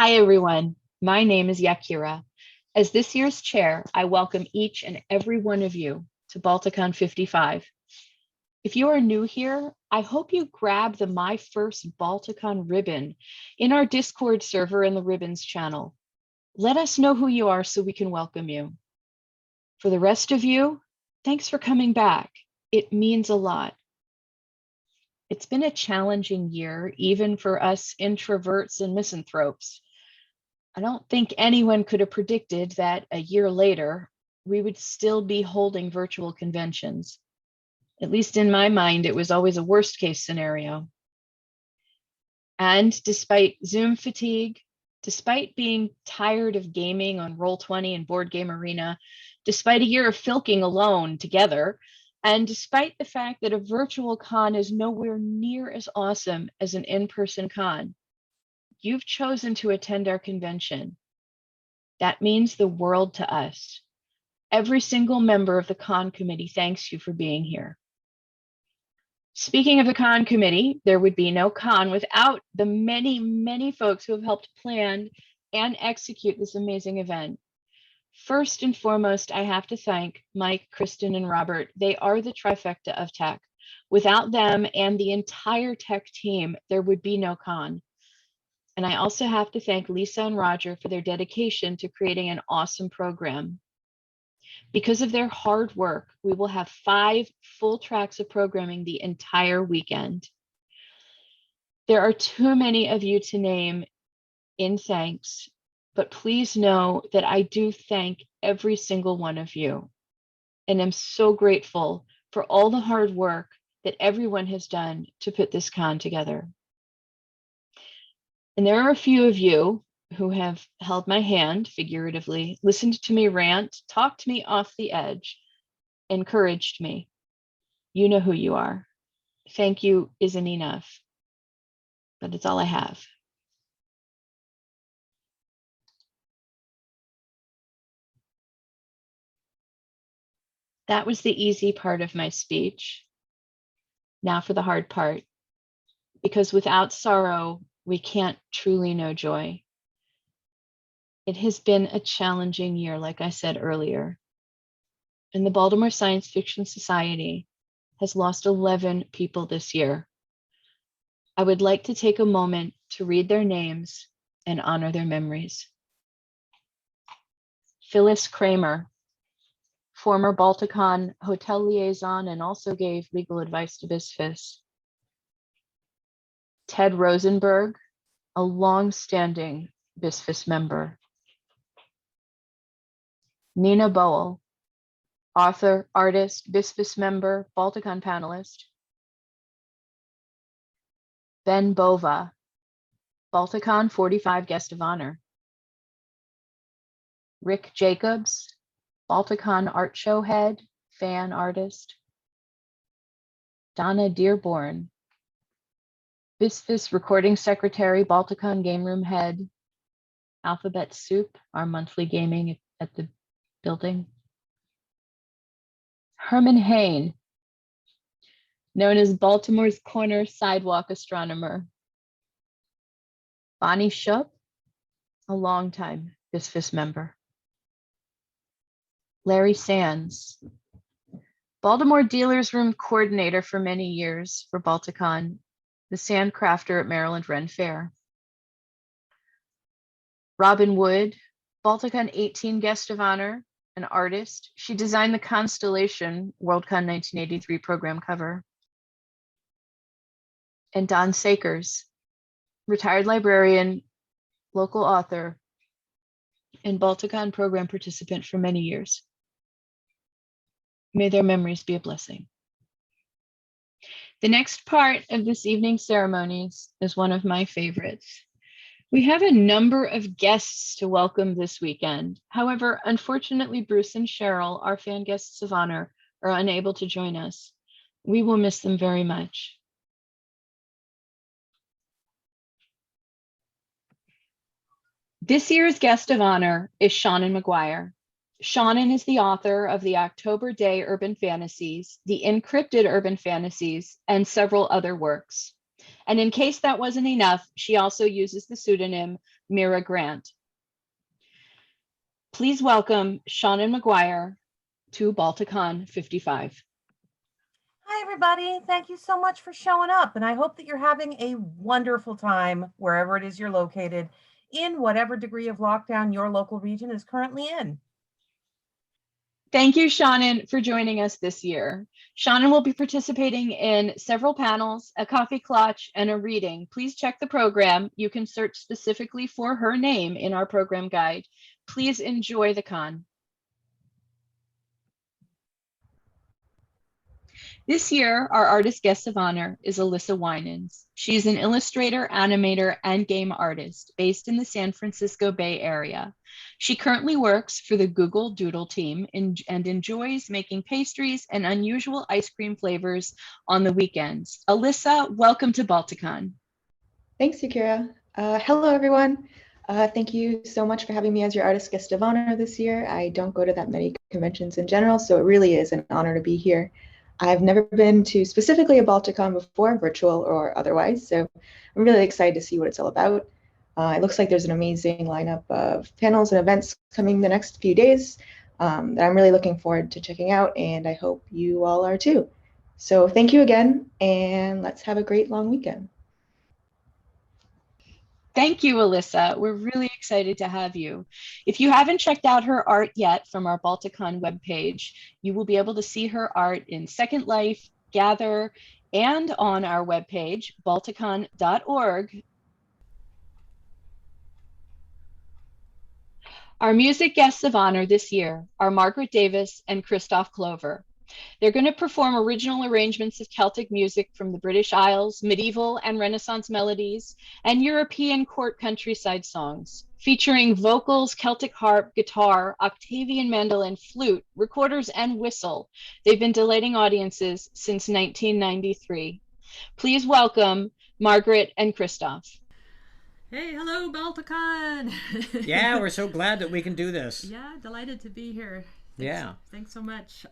Hi, everyone. My name is Yakira. As this year's chair, I welcome each and every one of you to Balticon 55. If you are new here, I hope you grab the My First Balticon ribbon in our Discord server in the Ribbons channel. Let us know who you are so we can welcome you. For the rest of you, thanks for coming back. It means a lot. It's been a challenging year, even for us introverts and misanthropes. I don't think anyone could have predicted that a year later, we would still be holding virtual conventions. At least in my mind, it was always a worst case scenario. And despite Zoom fatigue, despite being tired of gaming on Roll20 and Board Game Arena, despite a year of filking alone together, and despite the fact that a virtual con is nowhere near as awesome as an in-person con, you've chosen to attend our convention. That means the world to us. Every single member of the con committee thanks you for being here. Speaking of the con committee, there would be no con without the many, many folks who have helped plan and execute this amazing event. First and foremost, I have to thank Mike, Kristen, and Robert. They are the trifecta of tech. Without them and the entire tech team, there would be no con. And I also have to thank Lisa and Roger for their dedication to creating an awesome program. Because of their hard work, we will have 5 full tracks of programming the entire weekend. There are too many of you to name in thanks, but please know that I do thank every single one of you. And I'm so grateful for all the hard work that everyone has done to put this con together. And there are a few of you who have held my hand figuratively, listened to me rant, talked me off the edge, encouraged me. You know who you are. Thank you isn't enough, but it's all I have. That was the easy part of my speech. Now for the hard part, because without sorrow, we can't truly know joy. It has been a challenging year, like I said earlier. And the Baltimore Science Fiction Society has lost 11 people this year. I would like to take a moment to read their names and honor their memories. Phyllis Kramer, former Balticon hotel liaison and also gave legal advice to BISFIS. Ted Rosenberg, a long-standing BISFIS member. Nina Bowl, author, artist, BISFIS member, Balticon panelist. Ben Bova, Balticon 45 guest of honor. Rick Jacobs, Balticon art show head, fan artist. Donna Dearborn, BISFIS recording secretary, Balticon game room head. Alphabet Soup, our monthly gaming at the building. Herman Hain, known as Baltimore's corner sidewalk astronomer. Bonnie Shupp, a longtime BISFIS member. Larry Sands, Baltimore Dealers Room coordinator for many years for Balticon, the Sandcrafter at Maryland Ren Fair. Robin Wood, Balticon 18 guest of honor, an artist. She designed the Constellation Worldcon 1983 program cover. And Don Sakers, retired librarian, local author, and Balticon program participant for many years. May their memories be a blessing. The next part of this evening's ceremonies is one of my favorites. We have a number of guests to welcome this weekend. However, unfortunately, Bruce and Cheryl, our fan guests of honor, are unable to join us. We will miss them very much. This year's guest of honor is Shannon McGuire. Shannon is the author of the October Day Urban Fantasies, the Encrypted Urban Fantasies, and several other works. And in case that wasn't enough, she also uses the pseudonym Mira Grant. Please welcome Shannon McGuire to Balticon 55. Hi, everybody. Thank you so much for showing up. And I hope that you're having a wonderful time wherever it is you're located in whatever degree of lockdown your local region is currently in. Thank you, Shannon, for joining us this year. Shannon will be participating in several panels, a coffee clutch, and a reading. Please check the program. You can search specifically for her name in our program guide. Please enjoy the con. This year, our artist guest of honor is Alyssa Winans. She's an illustrator, animator, and game artist based in the San Francisco Bay Area. She currently works for the Google Doodle team and enjoys making pastries and unusual ice cream flavors on the weekends. Alyssa, welcome to Balticon. Thanks, Yakira. Hello, everyone. Thank you so much for having me as your artist guest of honor this year. I don't go to that many conventions in general, so it really is an honor to be here. I've never been to specifically a Balticon before, virtual or otherwise, so I'm really excited to see what it's all about. It looks like there's an amazing lineup of panels and events coming the next few days that I'm really looking forward to checking out, and I hope you all are too. So thank you again, and let's have a great long weekend. Thank you, Alyssa. We're really excited to have you. If you haven't checked out her art yet from our Balticon webpage, you will be able to see her art in Second Life, Gather, and on our webpage, balticon.org. Our music guests of honor this year are Margaret Davis and Christoph Clover. They're going to perform original arrangements of Celtic music from the British Isles, medieval and Renaissance melodies, and European court countryside songs, featuring vocals, Celtic harp, guitar, Octavian mandolin, flute, recorders, and whistle. They've been delighting audiences since 1993. Please welcome Margaret and Christoph. Hey, hello, Balticon! Yeah, we're so glad that we can do this. Yeah, delighted to be here. Thanks so much.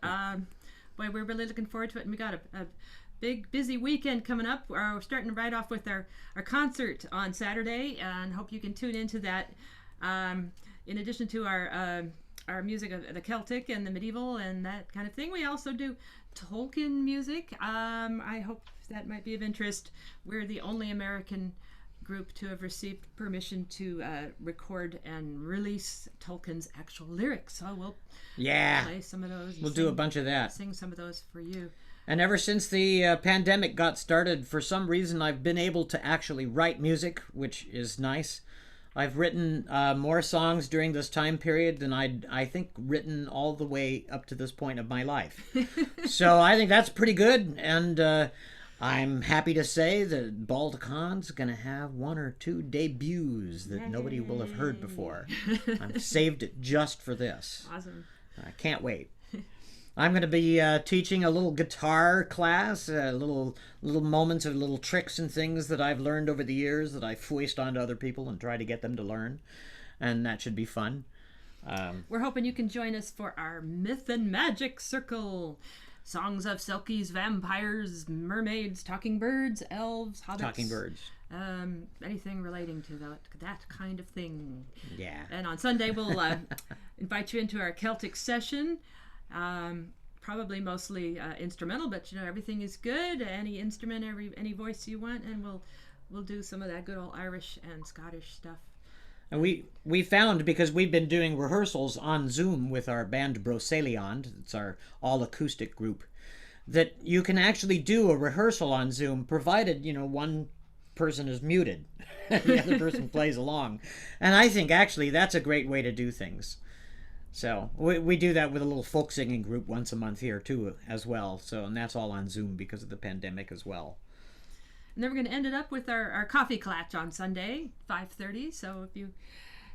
Boy, we're really looking forward to it, and we got a big, busy weekend coming up. We're starting right off with our concert on Saturday, and hope you can tune into that. In addition to our music of the Celtic and the medieval and that kind of thing, we also do Tolkien music. I hope that might be of interest. We're the only American group to have received permission to record and release Tolkien's actual lyrics. So we'll play some of those. We'll do a bunch of that. Sing some of those for you. And ever since the pandemic got started, for some reason, I've been able to actually write music, which is nice. I've written more songs during this time period than I think written all the way up to this point of my life. So I think that's pretty good. And I'm happy to say that Balticon's going to have 1 or 2 debuts that nobody will have heard before. I've saved it just for this. Awesome. I can't wait. I'm going to be teaching a little guitar class, little moments of little tricks and things that I've learned over the years that I foist onto other people and try to get them to learn. And that should be fun. We're hoping you can join us for our Myth and Magic Circle. Songs of selkies, vampires, mermaids, talking birds, elves, hobbits. Talking birds. Anything relating to that kind of thing. Yeah. And on Sunday, we'll invite you into our Celtic session. Probably mostly instrumental, but everything is good. Any instrument, any voice you want, and we'll do some of that good old Irish and Scottish stuff. And we found, because we've been doing rehearsals on Zoom with our band Broceliond, it's our all-acoustic group, that you can actually do a rehearsal on Zoom, provided, one person is muted and the other person plays along. And I think, actually, that's a great way to do things. So we do that with a little folk singing group once a month here, too, as well. And that's all on Zoom because of the pandemic as well. And then we're going to end it up with our coffee clutch on Sunday, 5:30. So if you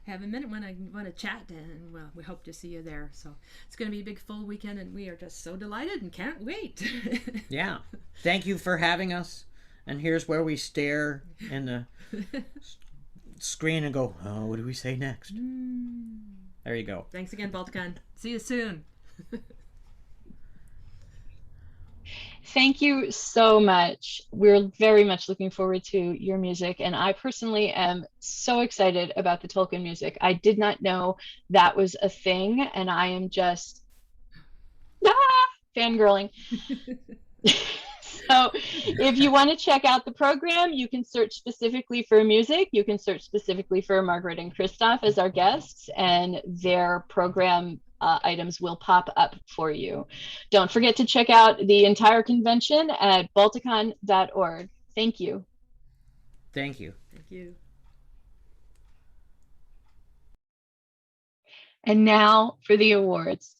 have a minute, want to chat, and we hope to see you there. So it's going to be a big full weekend, and we are just so delighted and can't wait. Yeah. Thank you for having us. And here's where we stare in the screen and go, oh, what do we say next? There you go. Thanks again, Balticon. See you soon. Thank you so much. We're very much looking forward to your music, and I personally am so excited about the Tolkien music. I did not know that was a thing, and I am just fangirling. So if you want to check out the program, you can search specifically for music. You can search specifically for Margaret and Christoph as our guests, and their program items will pop up for you. Don't forget to check out the entire convention at balticon.org. Thank you. Thank you. Thank you. And now for the awards.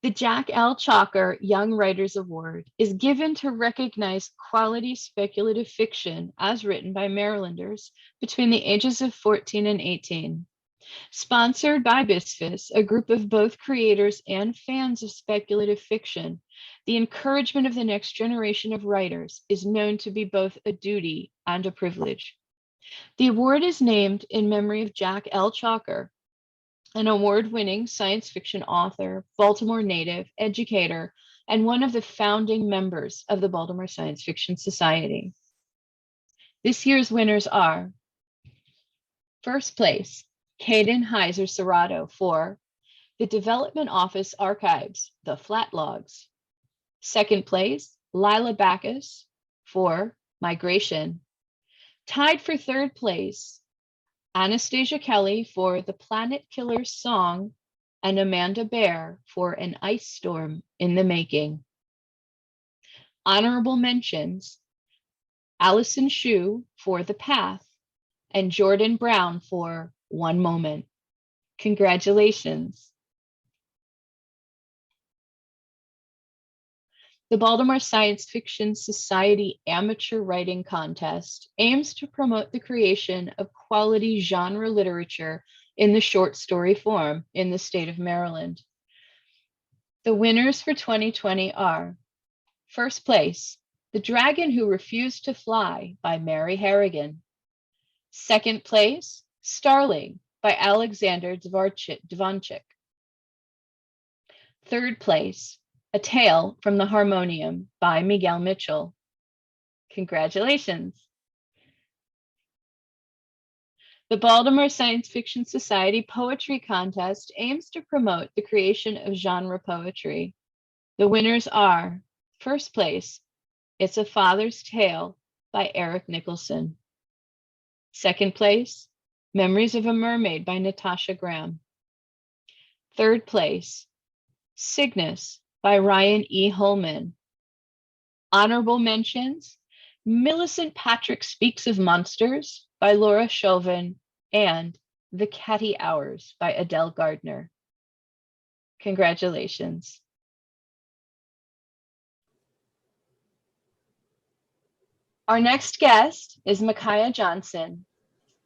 The Jack L. Chalker Young Writers Award is given to recognize quality speculative fiction as written by Marylanders between the ages of 14 and 18. Sponsored by BISFIS, a group of both creators and fans of speculative fiction, the encouragement of the next generation of writers is known to be both a duty and a privilege. The award is named in memory of Jack L. Chalker, an award-winning science fiction author, Baltimore native, educator, and one of the founding members of the Baltimore Science Fiction Society. This year's winners are: first place, Caden Heiser Serrato for The Development Office Archives, The Flat Logs. Second place, Lila Backus for Migration. Tied for third place, Anastasia Kelly for The Planet Killer's Song, and Amanda Bear for An Ice Storm in the Making. Honorable mentions, Allison Shue for The Path, and Jordan Brown for One Moment. Congratulations. The Baltimore Science Fiction Society Amateur Writing Contest aims to promote the creation of quality genre literature in the short story form in the state of Maryland. The winners for 2020 are: first place, The Dragon Who Refused to Fly by Mary Harrigan. Second place, Starling by Alexander Dvanchik. Third place, A Tale from the Harmonium by Miguel Mitchell. Congratulations. The Baltimore Science Fiction Society Poetry Contest aims to promote the creation of genre poetry. The winners are: first place, It's a Father's Tale by Eric Nicholson. Second place, Memories of a Mermaid by Natasha Graham. Third place, Cygnus by Ryan E. Holman. Honorable mentions, Millicent Patrick Speaks of Monsters by Laura Chauvin, and The Catty Hours by Adele Gardner. Congratulations. Our next guest is Micaiah Johnson,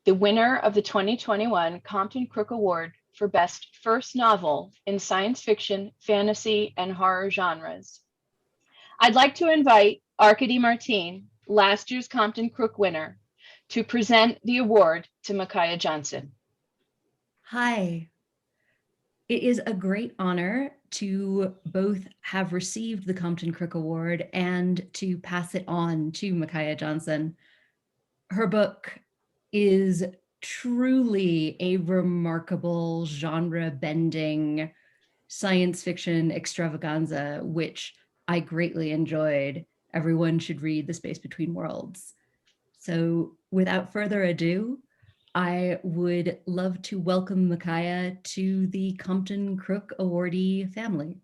the winner of the 2021 Compton Crook Award for Best First Novel in Science Fiction, Fantasy, and Horror genres. I'd like to invite Arkady Martin, last year's Compton Crook winner, to present the award to Micaiah Johnson. Hi. It is a great honor to both have received the Compton Crook Award and to pass it on to Micaiah Johnson. Her book is truly a remarkable genre-bending science fiction extravaganza, which I greatly enjoyed. Everyone should read The Space Between Worlds. So without further ado, I would love to welcome Micaiah to the Compton Crook awardee family.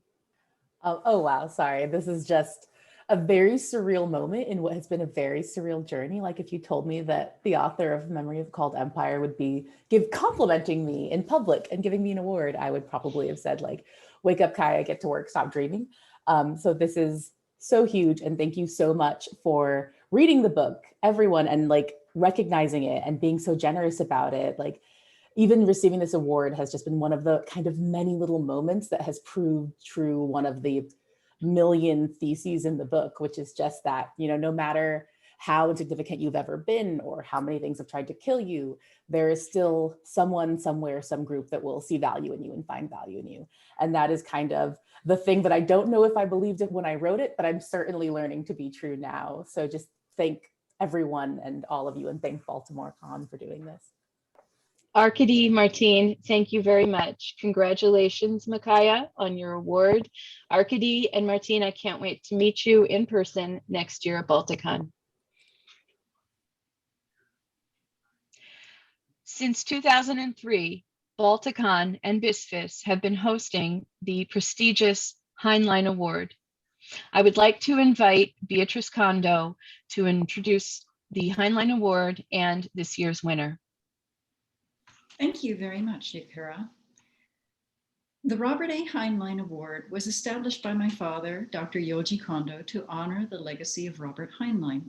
Oh, wow. Sorry. This is just a very surreal moment in what has been a very surreal journey. Like if you told me that the author of Memory of Called Empire would be complimenting me in public and giving me an award, I would probably have said like, wake up, Kaya, get to work, stop dreaming. So this is so huge. And thank you so much for reading the book, everyone, and like recognizing it and being so generous about it. Like even receiving this award has just been one of the kind of many little moments that has proved true one of the million theses in the book, which is just that, you know, no matter how insignificant you've ever been or how many things have tried to kill you, there is still someone, somewhere, some group that will see value in you and find value in you. And that is kind of the thing that I don't know if I believed it when I wrote it, but I'm certainly learning to be true now. So just thank everyone and all of you, and thank Baltimore Con for doing this. Arkady, Martine, thank you very much. Congratulations, Micaiah, on your award. Arkady and Martine, I can't wait to meet you in person next year at Balticon. Since 2003, Balticon and BISFIS have been hosting the prestigious Heinlein Award. I would like to invite Beatrice Kondo to introduce the Heinlein Award and this year's winner. Thank you very much, Yakira. The Robert A. Heinlein Award was established by my father, Dr. Yoji Kondo, to honor the legacy of Robert Heinlein.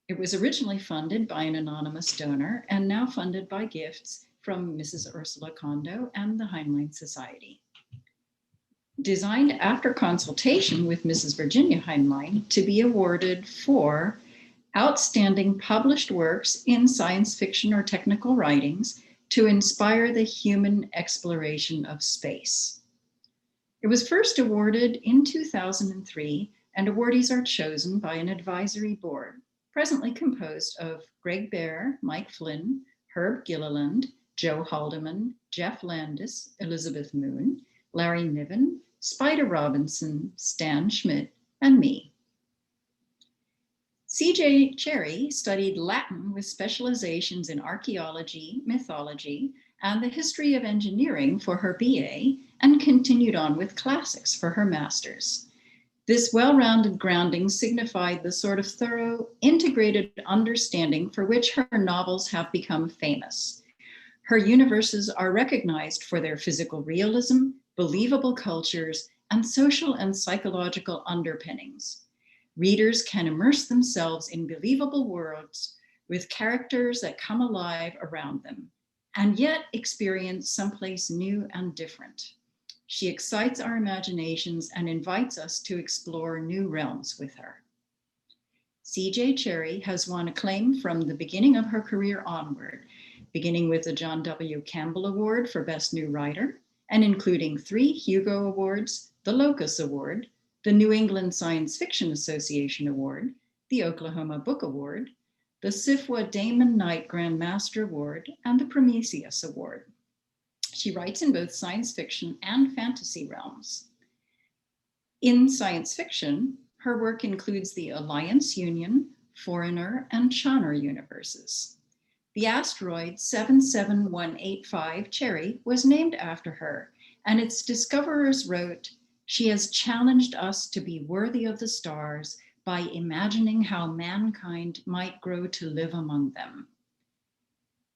It was originally funded by an anonymous donor and now funded by gifts from Mrs. Ursula Kondo and the Heinlein Society. Designed after consultation with Mrs. Virginia Heinlein to be awarded for outstanding published works in science fiction or technical writings to inspire the human exploration of space. It was first awarded in 2003, and awardees are chosen by an advisory board, presently composed of Greg Baer, Mike Flynn, Herb Gilliland, Joe Haldeman, Jeff Landis, Elizabeth Moon, Larry Niven, Spider Robinson, Stan Schmidt, and me. C.J. Cherry studied Latin with specializations in archaeology, mythology, and the history of engineering for her BA, and continued on with classics for her master's. This well-rounded grounding signified the sort of thorough, integrated understanding for which her novels have become famous. Her universes are recognized for their physical realism, believable cultures, and social and psychological underpinnings. Readers can immerse themselves in believable worlds with characters that come alive around them, and yet experience someplace new and different. She excites our imaginations and invites us to explore new realms with her. C.J. Cherry has won acclaim from the beginning of her career onward, beginning with the John W. Campbell Award for Best New Writer, and including 3 Hugo Awards, the Locus Award, the New England Science Fiction Association Award, the Oklahoma Book Award, the SIFWA Damon Knight Grand Master Award, and the Prometheus Award. She writes in both science fiction and fantasy realms. In science fiction, her work includes the Alliance Union, Foreigner, and Chandra universes. The asteroid 77185 Cherry was named after her, and its discoverers wrote, "She has challenged us to be worthy of the stars by imagining how mankind might grow to live among them."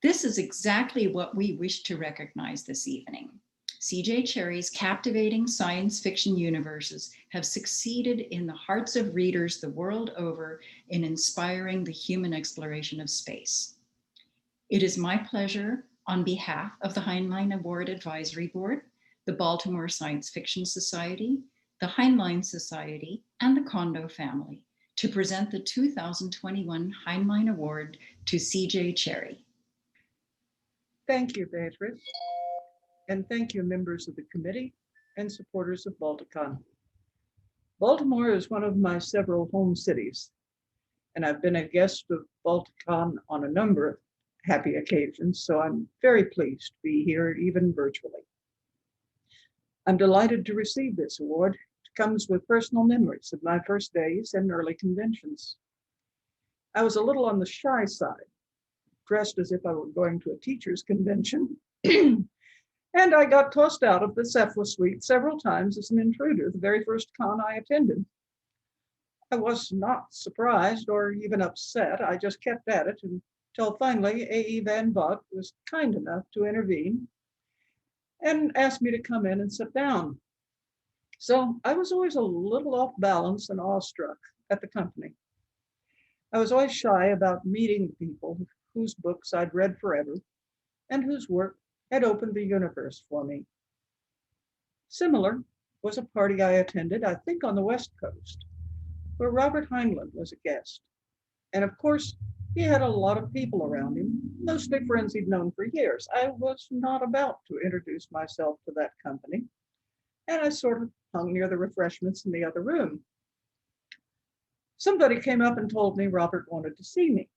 This is exactly what we wish to recognize this evening. C.J. Cherry's captivating science fiction universes have succeeded in the hearts of readers the world over in inspiring the human exploration of space. It is my pleasure, on behalf of the Heinlein Award Advisory Board, the Baltimore Science Fiction Society, the Heinlein Society, and the Kondo family, to present the 2021 Heinlein Award to C.J. Cherry. Thank you, Beatrice. And thank you, members of the committee and supporters of Balticon. Baltimore is one of my several home cities, and I've been a guest of Balticon on a number of happy occasions, so I'm very pleased to be here, even virtually. I'm delighted to receive this award. It comes with personal memories of my first days and early conventions. I was a little on the shy side, dressed as if I were going to a teacher's convention, and I got tossed out of the Cephala suite several times as an intruder the very first con I attended. I was not surprised or even upset. I just kept at it until finally A.E. Van Vogt was kind enough to intervene and asked me to come in and sit down. So I was always a little off balance and awestruck at the company. I was always shy about meeting people whose books I'd read forever and whose work had opened the universe for me. Similar was a party I attended, I think on the West Coast, where Robert Heinlein was a guest. And of course, he had a lot of people around him, mostly friends he'd known for years. I was not about to introduce myself to that company, and I sort of hung near the refreshments in the other room. Somebody came up and told me Robert wanted to see me.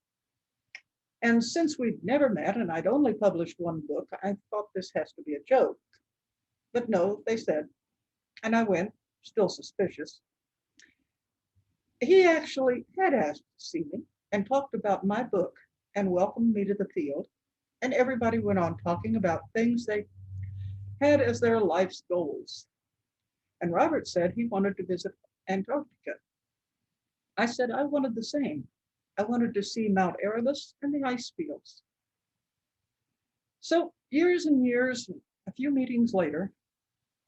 And since we'd never met and I'd only published one book, I thought this has to be a joke. But no, they said, and I went, still suspicious. He actually had asked to see me and talked about my book and welcomed me to the field. And everybody went on talking about things they had as their life's goals. And Robert said he wanted to visit Antarctica. I said I wanted the same. I wanted to see Mount Erebus and the ice fields. So years and years, a few meetings later,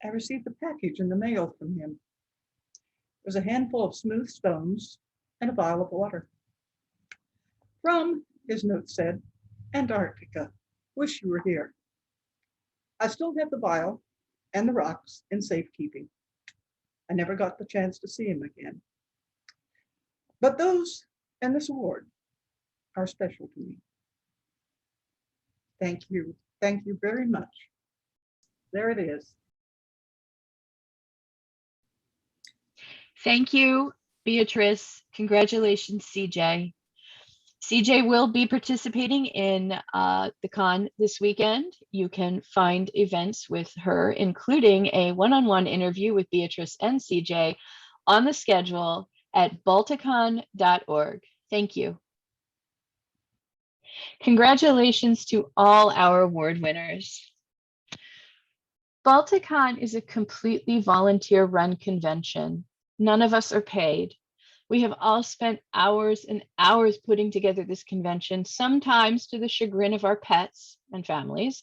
I received a package in the mail from him. It was a handful of smooth stones and a vial of water. From, his note said, Antarctica. Wish you were here. I still have the vial and the rocks in safekeeping. I never got the chance to see him again. But those and this award are special to me. Thank you. Thank you very much. There it is. Thank you, Beatrice. Congratulations, CJ. CJ will be participating in the con this weekend. You can find events with her, including a one-on-one interview with Beatrice and CJ on the schedule at balticon.org. Thank you. Congratulations to all our award winners. Balticon is a completely volunteer-run convention. None of us are paid. We have all spent hours and hours putting together this convention, sometimes to the chagrin of our pets and families.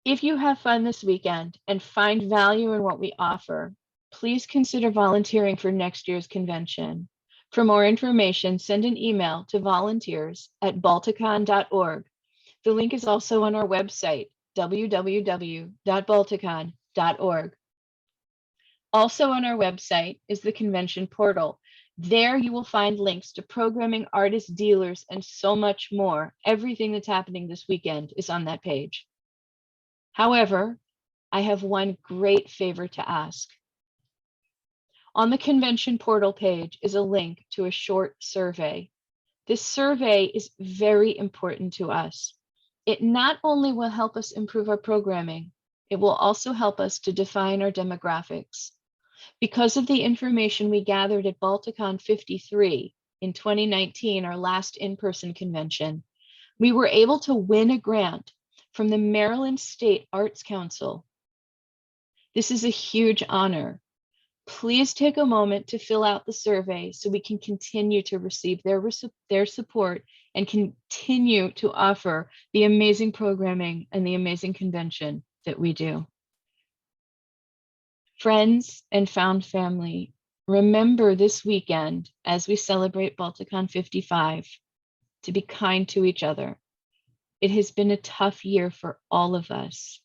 If you have fun this weekend and find value in what we offer, please consider volunteering for next year's convention. For more information, send an email to volunteers@balticon.org. The link is also on our website, www.balticon.org. Also on our website is the convention portal. There you will find links to programming, artists, dealers, and so much more. Everything that's happening this weekend is on that page. However, I have one great favor to ask. On the convention portal page is a link to a short survey. This survey is very important to us. It not only will help us improve our programming, it will also help us to define our demographics. Because of the information we gathered at Balticon 53 in 2019, our last in-person convention, we were able to win a grant from the Maryland State Arts Council. This is a huge honor. Please take a moment to fill out the survey so we can continue to receive their support and continue to offer the amazing programming and the amazing convention that we do. Friends and found family, remember this weekend as we celebrate Balticon 55 to be kind to each other. It has been a tough year for all of us.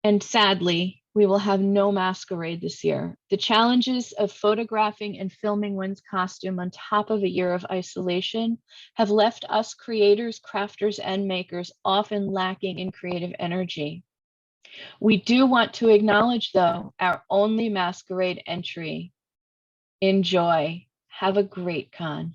And sadly, we will have no masquerade this year. The challenges of photographing and filming one's costume on top of a year of isolation have left us creators, crafters, and makers often lacking in creative energy. We do want to acknowledge, though, our only masquerade entry. Enjoy. Have a great con.